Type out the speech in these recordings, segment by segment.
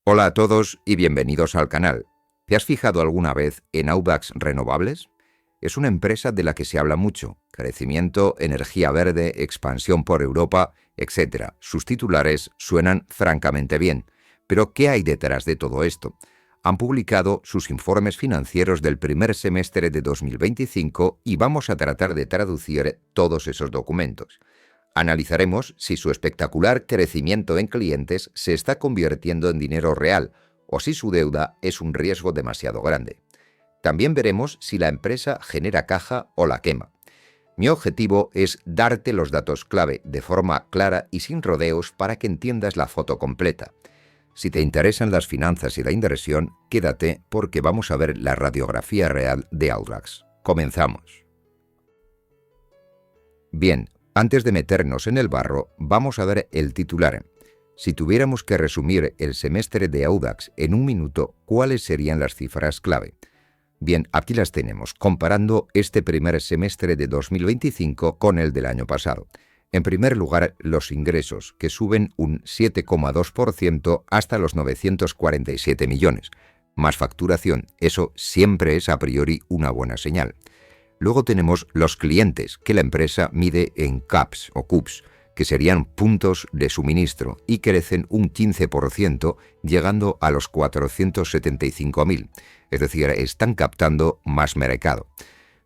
Hola a todos y bienvenidos al canal. ¿Te has fijado alguna vez en Audax Renovables? Es una empresa de la que se habla mucho: crecimiento, energía verde, expansión por Europa, etc. Sus titulares suenan francamente bien. Pero ¿qué hay detrás de todo esto? Han publicado sus informes financieros del primer semestre de 2025 y vamos a tratar de traducir todos esos documentos. Analizaremos si su espectacular crecimiento en clientes se está convirtiendo en dinero real o si su deuda es un riesgo demasiado grande. También veremos si la empresa genera caja o la quema. Mi objetivo es darte los datos clave de forma clara y sin rodeos para que entiendas la foto completa. Si te interesan las finanzas y la inversión, quédate porque vamos a ver la radiografía real de Audax. Comenzamos. Bien. Antes de meternos en el barro, vamos a ver el titular. Si tuviéramos que resumir el semestre de Audax en un minuto, ¿cuáles serían las cifras clave? Bien, aquí las tenemos, comparando este primer semestre de 2025 con el del año pasado. En primer lugar, los ingresos, que suben un 7,2% hasta los 947 millones. Más facturación, eso siempre es a priori una buena señal. Luego tenemos los clientes, que la empresa mide en CAPs o CUPs, que serían puntos de suministro, y crecen un 15%, llegando a los 475.000. Es decir, están captando más mercado.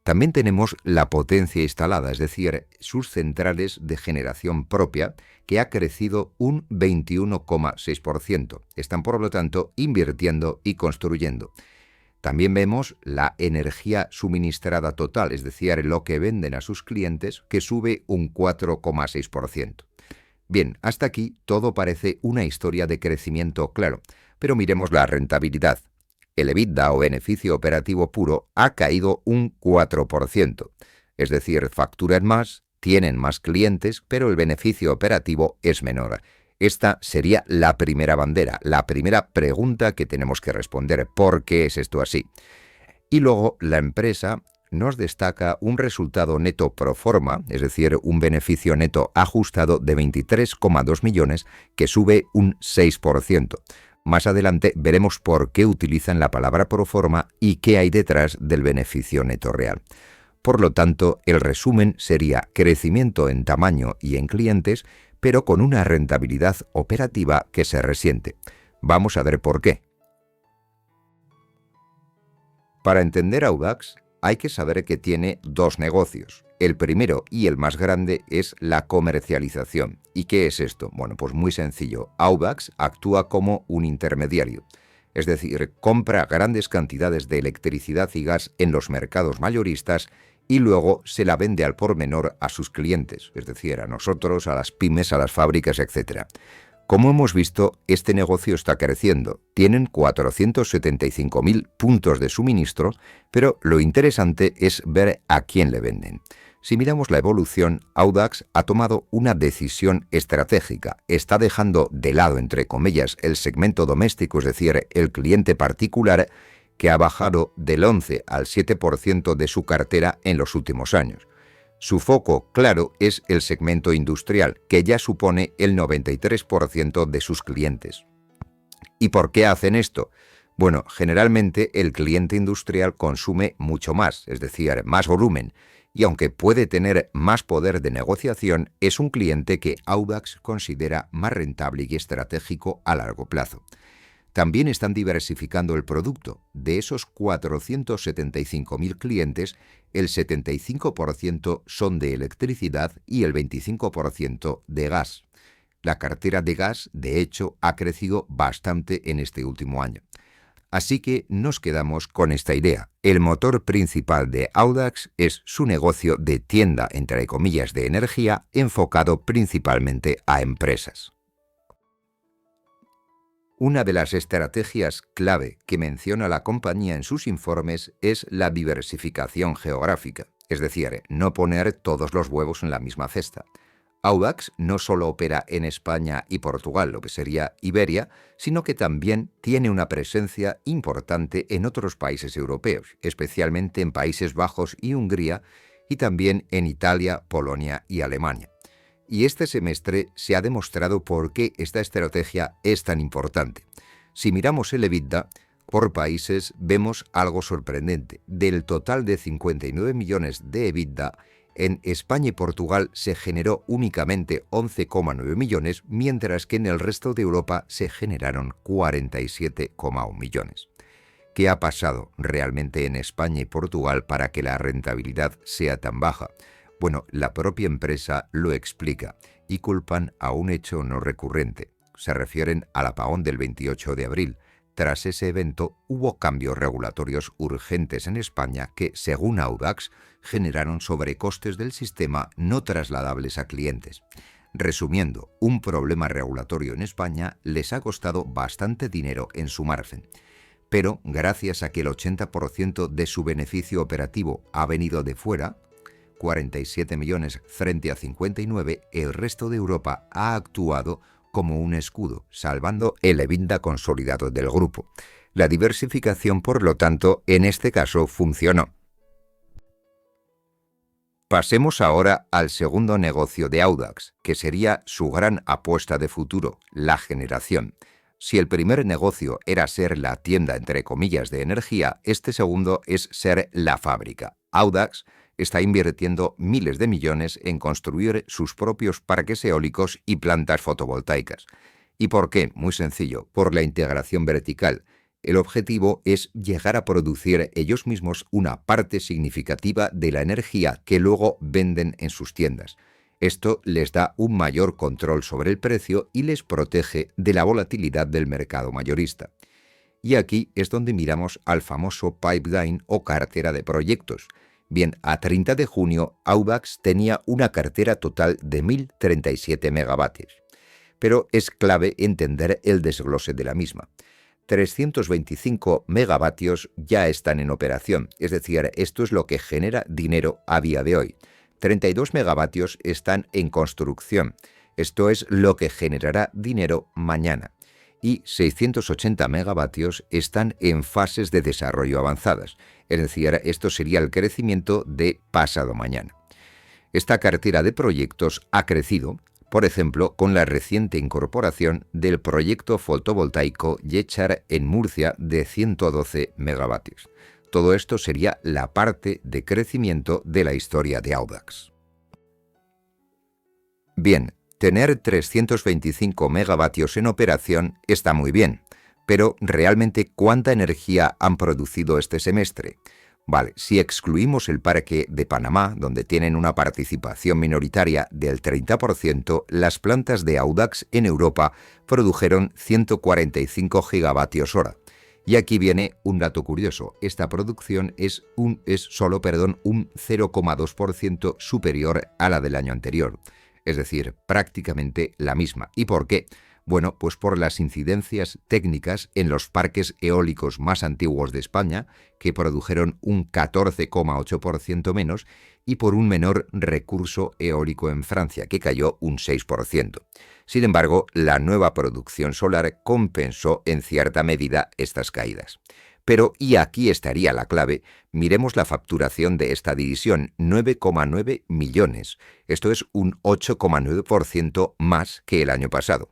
También tenemos la potencia instalada, es decir, sus centrales de generación propia, que ha crecido un 21,6%. Están, por lo tanto, invirtiendo y construyendo. También vemos la energía suministrada total, es decir, lo que venden a sus clientes, que sube un 4,6%. Bien, hasta aquí todo parece una historia de crecimiento claro, pero miremos la rentabilidad. El EBITDA o beneficio operativo puro ha caído un 4%, es decir, facturan más, tienen más clientes, pero el beneficio operativo es menor. Esta sería la primera bandera, la primera pregunta que tenemos que responder: ¿por qué es esto así? Y luego la empresa nos destaca un resultado neto pro forma, es decir, un beneficio neto ajustado de 23,2 millones, que sube un 6%. Más adelante veremos por qué utilizan la palabra pro forma y qué hay detrás del beneficio neto real. Por lo tanto, el resumen sería crecimiento en tamaño y en clientes, pero con una rentabilidad operativa que se resiente. Vamos a ver por qué. Para entender Audax, hay que saber que tiene dos negocios. El primero y el más grande es la comercialización. ¿Y qué es esto? Bueno, pues muy sencillo. Audax actúa como un intermediario. Es decir, compra grandes cantidades de electricidad y gas en los mercados mayoristas y luego se la vende al por menor a sus clientes, es decir, a nosotros, a las pymes, a las fábricas, etc. Como hemos visto, este negocio está creciendo. Tienen 475.000 puntos de suministro, pero lo interesante es ver a quién le venden. Si miramos la evolución, Audax ha tomado una decisión estratégica. Está dejando de lado, entre comillas, el segmento doméstico, es decir, el cliente particular, que ha bajado del 11 al 7% de su cartera en los últimos años. Su foco claro es el segmento industrial, que ya supone el 93% de sus clientes. ¿Y por qué hacen esto? Bueno, generalmente el cliente industrial consume mucho más, es decir, más volumen, y aunque puede tener más poder de negociación, es un cliente que Audax considera más rentable y estratégico a largo plazo. También están diversificando el producto. De esos 475.000 clientes, el 75% son de electricidad y el 25% de gas. La cartera de gas, de hecho, ha crecido bastante en este último año. Así que nos quedamos con esta idea. El motor principal de Audax es su negocio de tienda, entre comillas, de energía, enfocado principalmente a empresas. Una de las estrategias clave que menciona la compañía en sus informes es la diversificación geográfica, es decir, no poner todos los huevos en la misma cesta. Audax no solo opera en España y Portugal, lo que sería Iberia, sino que también tiene una presencia importante en otros países europeos, especialmente en Países Bajos y Hungría, y también en Italia, Polonia y Alemania. Y este semestre se ha demostrado por qué esta estrategia es tan importante. Si miramos el EBITDA por países, vemos algo sorprendente. Del total de 59 millones de EBITDA, en España y Portugal se generó únicamente 11,9 millones, mientras que en el resto de Europa se generaron 47,1 millones. ¿Qué ha pasado realmente en España y Portugal para que la rentabilidad sea tan baja? Bueno, la propia empresa lo explica y culpan a un hecho no recurrente. Se refieren al apagón del 28 de abril. Tras ese evento hubo cambios regulatorios urgentes en España que, según Audax, generaron sobrecostes del sistema no trasladables a clientes. Resumiendo, un problema regulatorio en España les ha costado bastante dinero en su margen. Pero gracias a que el 80% de su beneficio operativo ha venido de fuera, 47 millones frente a 59, el resto de Europa ha actuado como un escudo, salvando el EBITDA consolidado del grupo. La diversificación, por lo tanto, en este caso funcionó. Pasemos ahora al segundo negocio de Audax, que sería su gran apuesta de futuro, la generación. Si el primer negocio era ser la tienda, entre comillas, de energía, este segundo es ser la fábrica. Audax está invirtiendo miles de millones en construir sus propios parques eólicos y plantas fotovoltaicas. ¿Y por qué? Muy sencillo, por la integración vertical. El objetivo es llegar a producir ellos mismos una parte significativa de la energía que luego venden en sus tiendas. Esto les da un mayor control sobre el precio y les protege de la volatilidad del mercado mayorista. Y aquí es donde miramos al famoso pipeline o cartera de proyectos. Bien, a 30 de junio, Audax tenía una cartera total de 1.037 megavatios. Pero es clave entender el desglose de la misma. 325 megavatios ya están en operación, es decir, esto es lo que genera dinero a día de hoy. 32 megavatios están en construcción, esto es lo que generará dinero mañana. Y 680 megavatios están en fases de desarrollo avanzadas, es decir, esto sería el crecimiento de pasado mañana. Esta cartera de proyectos ha crecido, por ejemplo, con la reciente incorporación del proyecto fotovoltaico Yechar en Murcia de 112 megavatios. Todo esto sería la parte de crecimiento de la historia de Audax. Bien, tener 325 megavatios en operación está muy bien, pero ¿realmente cuánta energía han producido este semestre? Vale, si excluimos el parque de Panamá, donde tienen una participación minoritaria del 30%, las plantas de Audax en Europa produjeron 145 gigavatios hora. Y aquí viene un dato curioso, esta producción es solo un 0,2% superior a la del año anterior, es decir, prácticamente la misma. ¿Y por qué? Bueno, pues por las incidencias técnicas en los parques eólicos más antiguos de España, que produjeron un 14,8% menos, y por un menor recurso eólico en Francia, que cayó un 6%. Sin embargo, la nueva producción solar compensó en cierta medida estas caídas. Pero, y aquí estaría la clave, miremos la facturación de esta división, 9,9 millones. Esto es un 8,9% más que el año pasado.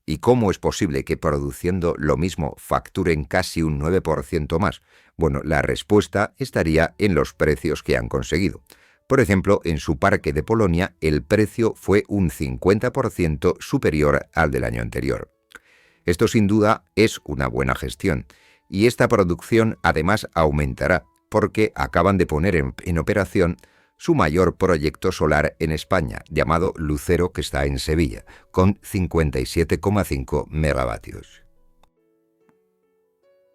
¿Y cómo es posible que produciendo lo mismo facturen casi un 9% más? Bueno, la respuesta estaría en los precios que han conseguido. Por ejemplo, en su parque de Polonia, el precio fue un 50% superior al del año anterior. Esto sin duda es una buena gestión. Y esta producción además aumentará, porque acaban de poner en operación su mayor proyecto solar en España, llamado Lucero, que está en Sevilla, con 57,5 megavatios.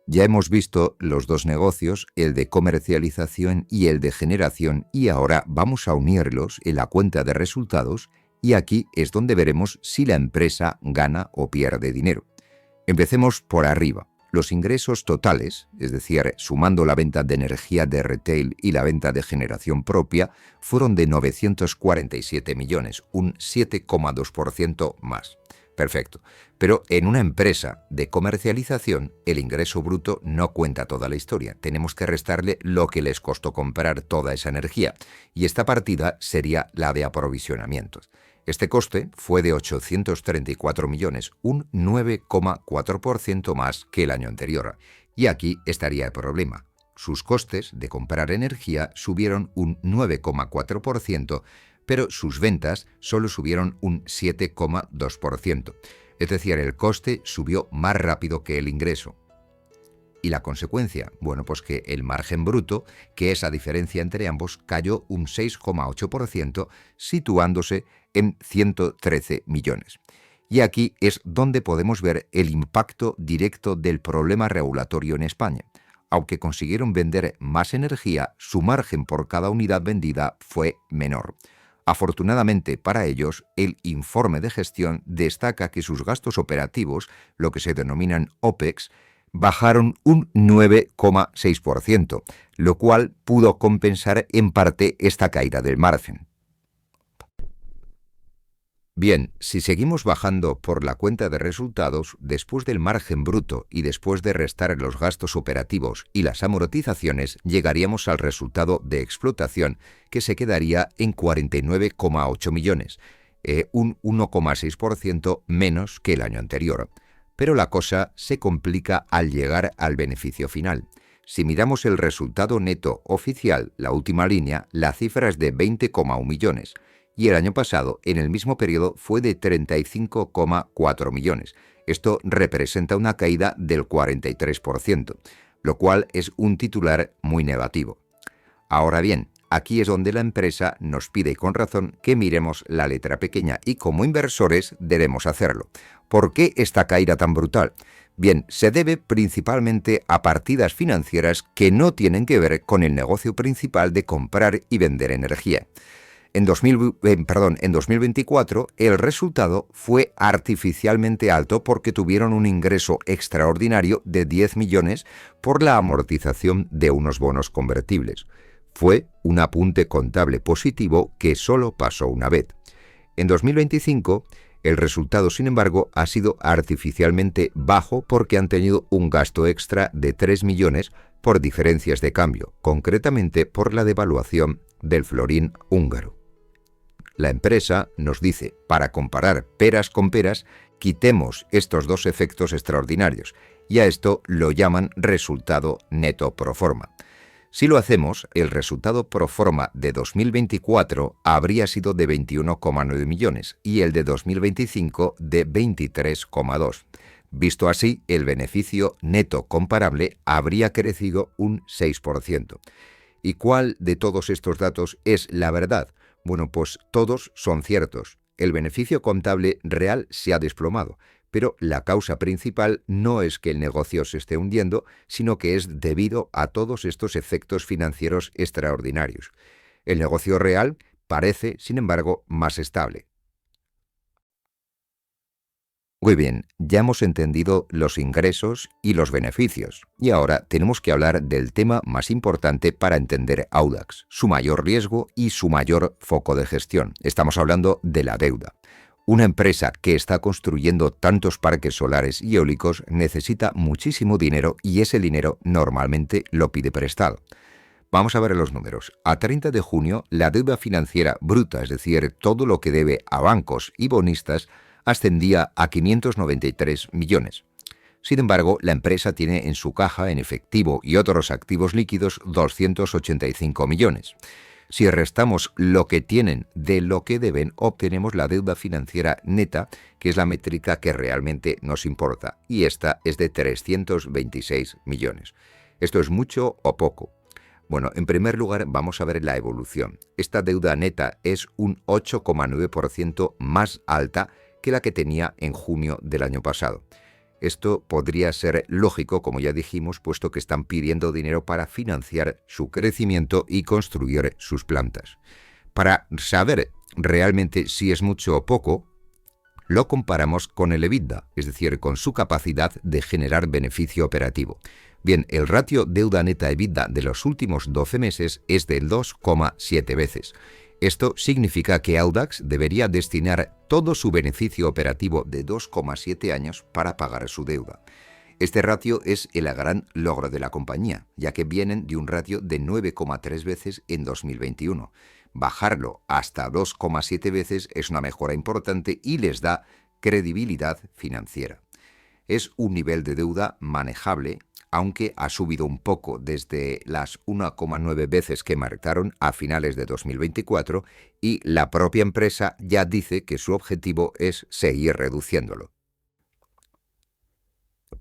Ya hemos visto los dos negocios, el de comercialización y el de generación, y ahora vamos a unirlos en la cuenta de resultados, y aquí es donde veremos si la empresa gana o pierde dinero. Empecemos por arriba. Los ingresos totales, es decir, sumando la venta de energía de retail y la venta de generación propia, fueron de 947 millones, un 7,2% más. Perfecto. Pero en una empresa de comercialización, el ingreso bruto no cuenta toda la historia. Tenemos que restarle lo que les costó comprar toda esa energía. Y esta partida sería la de aprovisionamientos. Este coste fue de 834 millones, un 9,4% más que el año anterior. Y aquí estaría el problema. Sus costes de comprar energía subieron un 9,4%, pero sus ventas solo subieron un 7,2%. Es decir, el coste subió más rápido que el ingreso. ¿Y la consecuencia? Bueno, pues que el margen bruto, que es la diferencia entre ambos, cayó un 6,8%, situándose en 113 millones. Y aquí es donde podemos ver el impacto directo del problema regulatorio en España. Aunque consiguieron vender más energía, su margen por cada unidad vendida fue menor. Afortunadamente para ellos, el informe de gestión destaca que sus gastos operativos, lo que se denominan OPEX, bajaron un 9,6%, lo cual pudo compensar en parte esta caída del margen. Bien, si seguimos bajando por la cuenta de resultados, después del margen bruto y después de restar los gastos operativos y las amortizaciones, llegaríamos al resultado de explotación, que se quedaría en 49,8 millones, un 1,6% menos que el año anterior. Pero la cosa se complica al llegar al beneficio final. Si miramos el resultado neto oficial, la última línea, la cifra es de 20,1 millones. Y el año pasado, en el mismo periodo, fue de 35,4 millones. Esto representa una caída del 43%, lo cual es un titular muy negativo. Ahora bien, aquí es donde la empresa nos pide con razón que miremos la letra pequeña y como inversores debemos hacerlo. ¿Por qué esta caída tan brutal? Bien, se debe principalmente a partidas financieras que no tienen que ver con el negocio principal de comprar y vender energía. En 2024, el resultado fue artificialmente alto porque tuvieron un ingreso extraordinario de 10 millones por la amortización de unos bonos convertibles. Fue un apunte contable positivo que solo pasó una vez. En 2025, el resultado, sin embargo, ha sido artificialmente bajo porque han tenido un gasto extra de 3 millones por diferencias de cambio, concretamente por la devaluación del florín húngaro. La empresa nos dice, para comparar peras con peras, quitemos estos dos efectos extraordinarios, y a esto lo llaman resultado neto pro forma. Si lo hacemos, el resultado pro forma de 2024 habría sido de 21,9 millones y el de 2025 de 23,2. Visto así, el beneficio neto comparable habría crecido un 6%. ¿Y cuál de todos estos datos es la verdad? Bueno, pues todos son ciertos. El beneficio contable real se ha desplomado, pero la causa principal no es que el negocio se esté hundiendo, sino que es debido a todos estos efectos financieros extraordinarios. El negocio real parece, sin embargo, más estable. Muy bien, ya hemos entendido los ingresos y los beneficios, y ahora tenemos que hablar del tema más importante para entender Audax, su mayor riesgo y su mayor foco de gestión. Estamos hablando de la deuda. Una empresa que está construyendo tantos parques solares y eólicos necesita muchísimo dinero y ese dinero normalmente lo pide prestado. Vamos a ver los números. A 30 de junio, la deuda financiera bruta, es decir, todo lo que debe a bancos y bonistas, ascendía a 593 millones. Sin embargo, la empresa tiene en su caja, en efectivo y otros activos líquidos, 285 millones. Si restamos lo que tienen de lo que deben, obtenemos la deuda financiera neta, que es la métrica que realmente nos importa, y esta es de 326 millones. ¿Esto es mucho o poco? Bueno, en primer lugar vamos a ver la evolución. Esta deuda neta es un 8,9% más alta que la que tenía en junio del año pasado. Esto podría ser lógico, como ya dijimos, puesto que están pidiendo dinero para financiar su crecimiento y construir sus plantas. Para saber realmente si es mucho o poco, lo comparamos con el EBITDA, es decir, con su capacidad de generar beneficio operativo. Bien, el ratio deuda neta EBITDA de los últimos 12 meses es de 2,7 veces. Esto significa que Audax debería destinar todo su beneficio operativo de 2,7 años para pagar su deuda. Este ratio es el gran logro de la compañía, ya que vienen de un ratio de 9,3 veces en 2021. Bajarlo hasta 2,7 veces es una mejora importante y les da credibilidad financiera. Es un nivel de deuda manejable, aunque ha subido un poco desde las 1,9 veces que marcaron a finales de 2024 y la propia empresa ya dice que su objetivo es seguir reduciéndolo.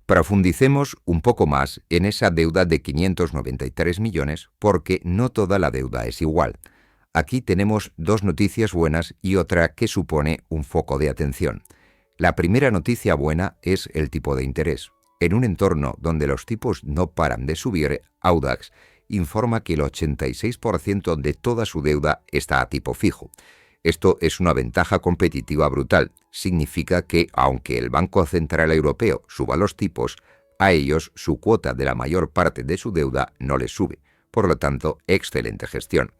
Profundicemos un poco más en esa deuda de 593 millones porque no toda la deuda es igual. Aquí tenemos dos noticias buenas y otra que supone un foco de atención. La primera noticia buena es el tipo de interés. En un entorno donde los tipos no paran de subir, Audax informa que el 86% de toda su deuda está a tipo fijo. Esto es una ventaja competitiva brutal. Significa que, aunque el Banco Central Europeo suba los tipos, a ellos su cuota de la mayor parte de su deuda no les sube. Por lo tanto, excelente gestión.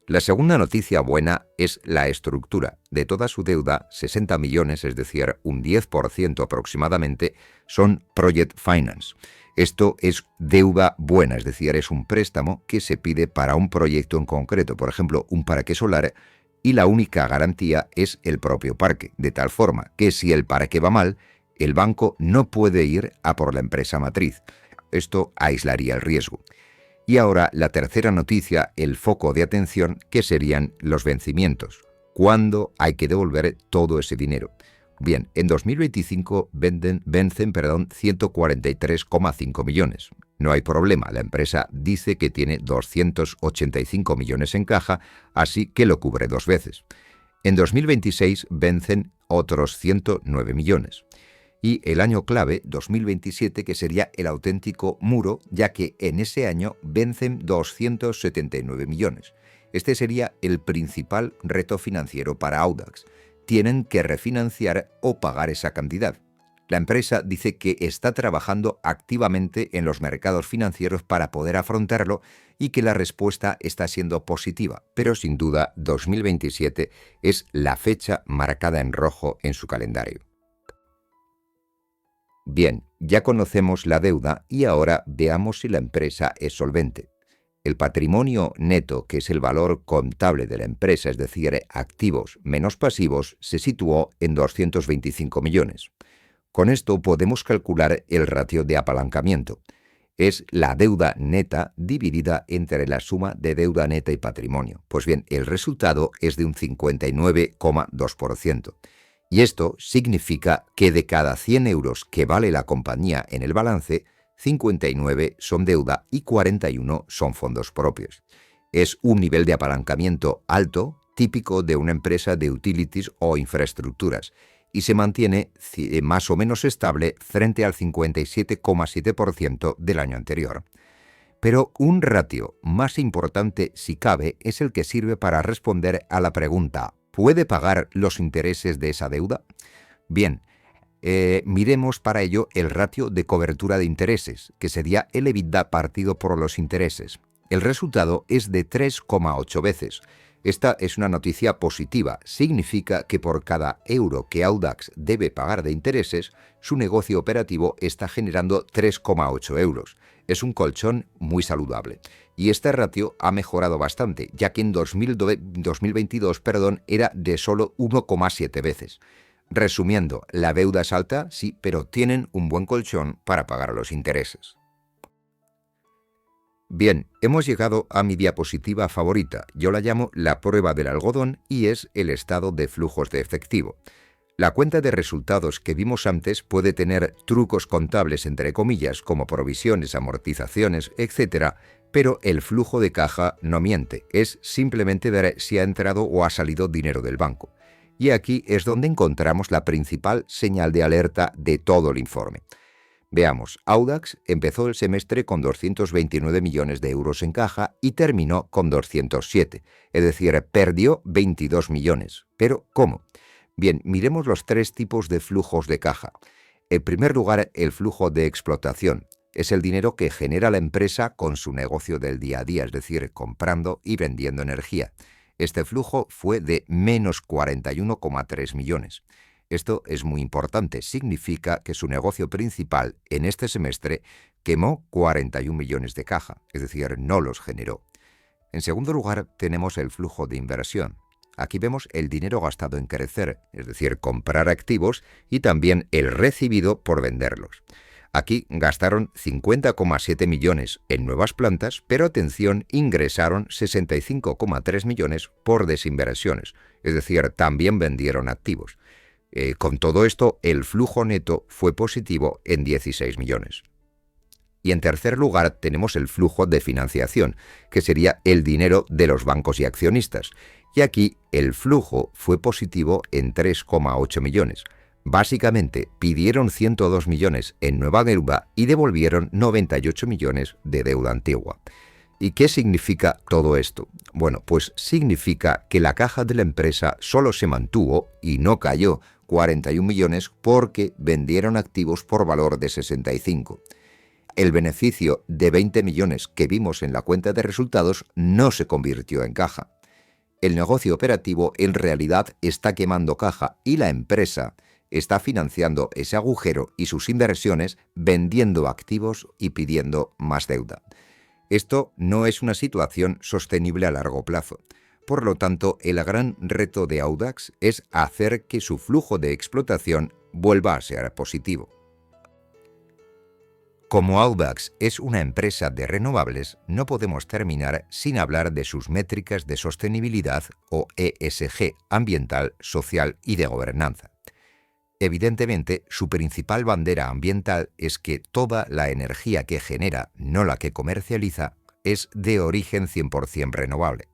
La segunda noticia buena es la estructura. De toda su deuda, 60 millones, es decir, un 10% aproximadamente, son Project Finance. Esto es deuda buena, es decir, es un préstamo que se pide para un proyecto en concreto, por ejemplo, un parque solar, y la única garantía es el propio parque, de tal forma que si el parque va mal, el banco no puede ir a por la empresa matriz. Esto aislaría el riesgo. Y ahora la tercera noticia, el foco de atención, que serían los vencimientos. ¿Cuándo hay que devolver todo ese dinero? Bien, en 2025 vencen 143,5 millones. No hay problema, la empresa dice que tiene 285 millones en caja, así que lo cubre 2 veces. En 2026 vencen otros 109 millones. Y el año clave, 2027, que sería el auténtico muro, ya que en ese año vencen 279 millones. Este sería el principal reto financiero para Audax. Tienen que refinanciar o pagar esa cantidad. La empresa dice que está trabajando activamente en los mercados financieros para poder afrontarlo y que la respuesta está siendo positiva, pero sin duda 2027 es la fecha marcada en rojo en su calendario. Bien, ya conocemos la deuda y ahora veamos si la empresa es solvente. El patrimonio neto, que es el valor contable de la empresa, es decir, activos menos pasivos, se situó en 225 millones. Con esto podemos calcular el ratio de apalancamiento. Es la deuda neta dividida entre la suma de deuda neta y patrimonio. Pues bien, el resultado es de un 59,2%. Y esto significa que de cada 100 euros que vale la compañía en el balance, 59 son deuda y 41 son fondos propios. Es un nivel de apalancamiento alto, típico de una empresa de utilities o infraestructuras, y se mantiene más o menos estable frente al 57,7% del año anterior. Pero un ratio más importante, si cabe, es el que sirve para responder a la pregunta: ¿puede pagar los intereses de esa deuda? Bien, miremos para ello el ratio de cobertura de intereses, que sería el EBITDA partido por los intereses. El resultado es de 3,8 veces. Esta es una noticia positiva. Significa que por cada euro que Audax debe pagar de intereses, su negocio operativo está generando 3,8 euros. Es un colchón muy saludable. Y este ratio ha mejorado bastante, ya que en 2022 era de solo 1,7 veces. Resumiendo, la deuda es alta, sí, pero tienen un buen colchón para pagar los intereses. Bien, hemos llegado a mi diapositiva favorita. Yo la llamo la prueba del algodón y es el estado de flujos de efectivo. La cuenta de resultados que vimos antes puede tener trucos contables entre comillas, como provisiones, amortizaciones, etc., pero el flujo de caja no miente, es simplemente ver si ha entrado o ha salido dinero del banco. Y aquí es donde encontramos la principal señal de alerta de todo el informe. Veamos, Audax empezó el semestre con 229 millones de euros en caja y terminó con 207, es decir, perdió 22 millones. ¿Pero cómo? Bien, miremos los 3 tipos de flujos de caja. En primer lugar, el flujo de explotación. Es el dinero que genera la empresa con su negocio del día a día, es decir, comprando y vendiendo energía. Este flujo fue de menos 41,3 millones. Esto es muy importante, significa que su negocio principal en este semestre quemó 41 millones de caja, es decir, no los generó. En segundo lugar, tenemos el flujo de inversión. Aquí vemos el dinero gastado en crecer, es decir, comprar activos, y también el recibido por venderlos. Aquí gastaron 50,7 millones en nuevas plantas, pero atención, ingresaron 65,3 millones por desinversiones, es decir, también vendieron activos. Con todo esto, el flujo neto fue positivo en 16 millones. Y en tercer lugar tenemos el flujo de financiación, que sería el dinero de los bancos y accionistas. Y aquí el flujo fue positivo en 3,8 millones. Básicamente pidieron 102 millones en nueva deuda y devolvieron 98 millones de deuda antigua. ¿Y qué significa todo esto? Bueno, pues significa que la caja de la empresa solo se mantuvo y no cayó 41 millones porque vendieron activos por valor de 65. El beneficio de 20 millones que vimos en la cuenta de resultados no se convirtió en caja. El negocio operativo en realidad está quemando caja y la empresa está financiando ese agujero y sus inversiones vendiendo activos y pidiendo más deuda. Esto no es una situación sostenible a largo plazo. Por lo tanto, el gran reto de Audax es hacer que su flujo de explotación vuelva a ser positivo. Como Audax es una empresa de renovables, no podemos terminar sin hablar de sus métricas de sostenibilidad o ESG, ambiental, social y de gobernanza. Evidentemente, su principal bandera ambiental es que toda la energía que genera, no la que comercializa, es de origen 100% renovable.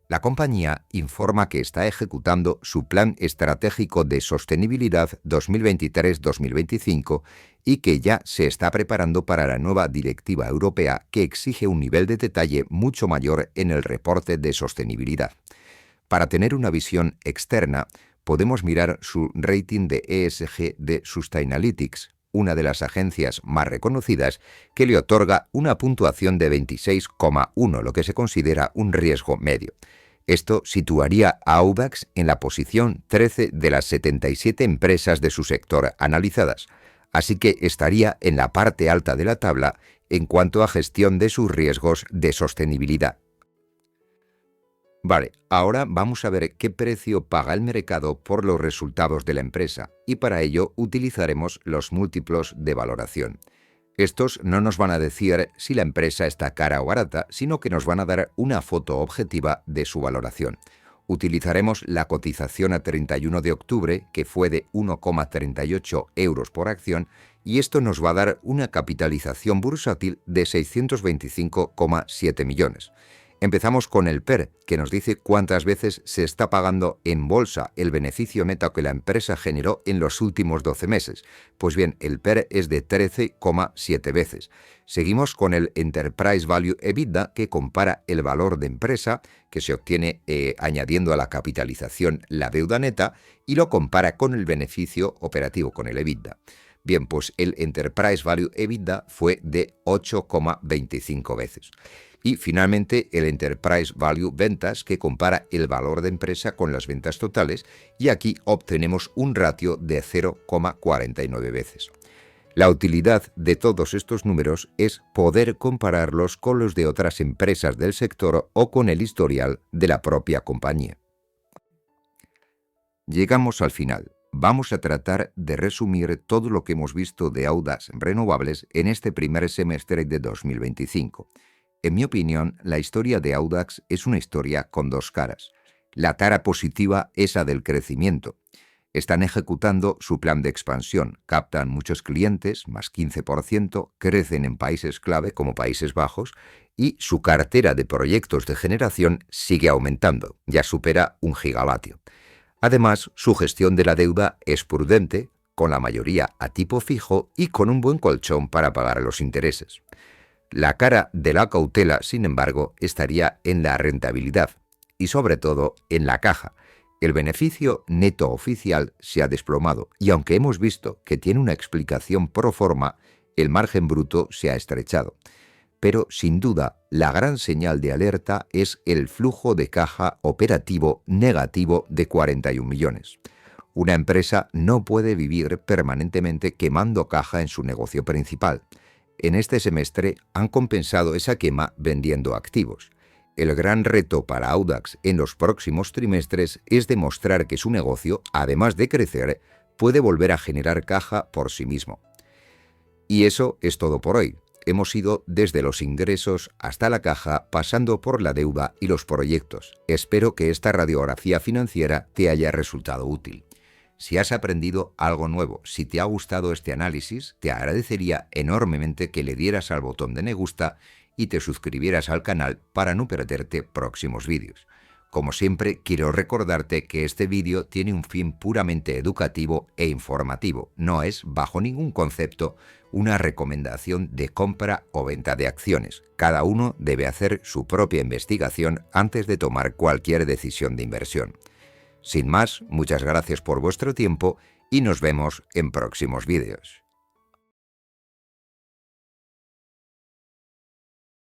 La compañía informa que está ejecutando su Plan Estratégico de Sostenibilidad 2023-2025 y que ya se está preparando para la nueva directiva europea que exige un nivel de detalle mucho mayor en el reporte de sostenibilidad. Para tener una visión externa, podemos mirar su rating de ESG de Sustainalytics, una de las agencias más reconocidas, que le otorga una puntuación de 26,1, lo que se considera un riesgo medio. Esto situaría a Audax en la posición 13 de las 77 empresas de su sector analizadas, así que estaría en la parte alta de la tabla en cuanto a gestión de sus riesgos de sostenibilidad. Vale, ahora vamos a ver qué precio paga el mercado por los resultados de la empresa, y para ello utilizaremos los múltiplos de valoración. Estos no nos van a decir si la empresa está cara o barata, sino que nos van a dar una foto objetiva de su valoración. Utilizaremos la cotización a 31 de octubre, que fue de 1,38 euros por acción, y esto nos va a dar una capitalización bursátil de 625,7 millones. Empezamos con el PER, que nos dice cuántas veces se está pagando en bolsa el beneficio neto que la empresa generó en los últimos 12 meses. Pues bien, el PER es de 13,7 veces. Seguimos con el Enterprise Value EBITDA, que compara el valor de empresa, que se obtiene añadiendo a la capitalización la deuda neta, y lo compara con el beneficio operativo, con el EBITDA. Bien, pues el Enterprise Value EBITDA fue de 8,25 veces. Y finalmente el Enterprise Value Ventas, que compara el valor de empresa con las ventas totales, y aquí obtenemos un ratio de 0,49 veces. La utilidad de todos estos números es poder compararlos con los de otras empresas del sector o con el historial de la propia compañía. Llegamos al final. Vamos a tratar de resumir todo lo que hemos visto de Audax Renovables en este primer semestre de 2025. En mi opinión, la historia de Audax es una historia con dos caras. La cara positiva es la del crecimiento. Están ejecutando su plan de expansión, captan muchos clientes, más 15%, crecen en países clave como Países Bajos y su cartera de proyectos de generación sigue aumentando, ya supera 1 gigavatio. Además, su gestión de la deuda es prudente, con la mayoría a tipo fijo y con un buen colchón para pagar los intereses. La cara de la cautela, sin embargo, estaría en la rentabilidad y sobre todo en la caja. El beneficio neto oficial se ha desplomado y aunque hemos visto que tiene una explicación pro forma, el margen bruto se ha estrechado. Pero sin duda, la gran señal de alerta es el flujo de caja operativo negativo de 41 millones. Una empresa no puede vivir permanentemente quemando caja en su negocio principal. En este semestre han compensado esa quema vendiendo activos. el gran reto para Audax en los próximos trimestres es demostrar que su negocio, además de crecer, puede volver a generar caja por sí mismo. Y eso es todo por hoy. Hemos ido desde los ingresos hasta la caja, pasando por la deuda y los proyectos. Espero que esta radiografía financiera te haya resultado útil. Si has aprendido algo nuevo, si te ha gustado este análisis, te agradecería enormemente que le dieras al botón de me gusta y te suscribieras al canal para no perderte próximos vídeos. Como siempre, quiero recordarte que este vídeo tiene un fin puramente educativo e informativo. No es, bajo ningún concepto, una recomendación de compra o venta de acciones. Cada uno debe hacer su propia investigación antes de tomar cualquier decisión de inversión. Sin más, muchas gracias por vuestro tiempo y nos vemos en próximos vídeos.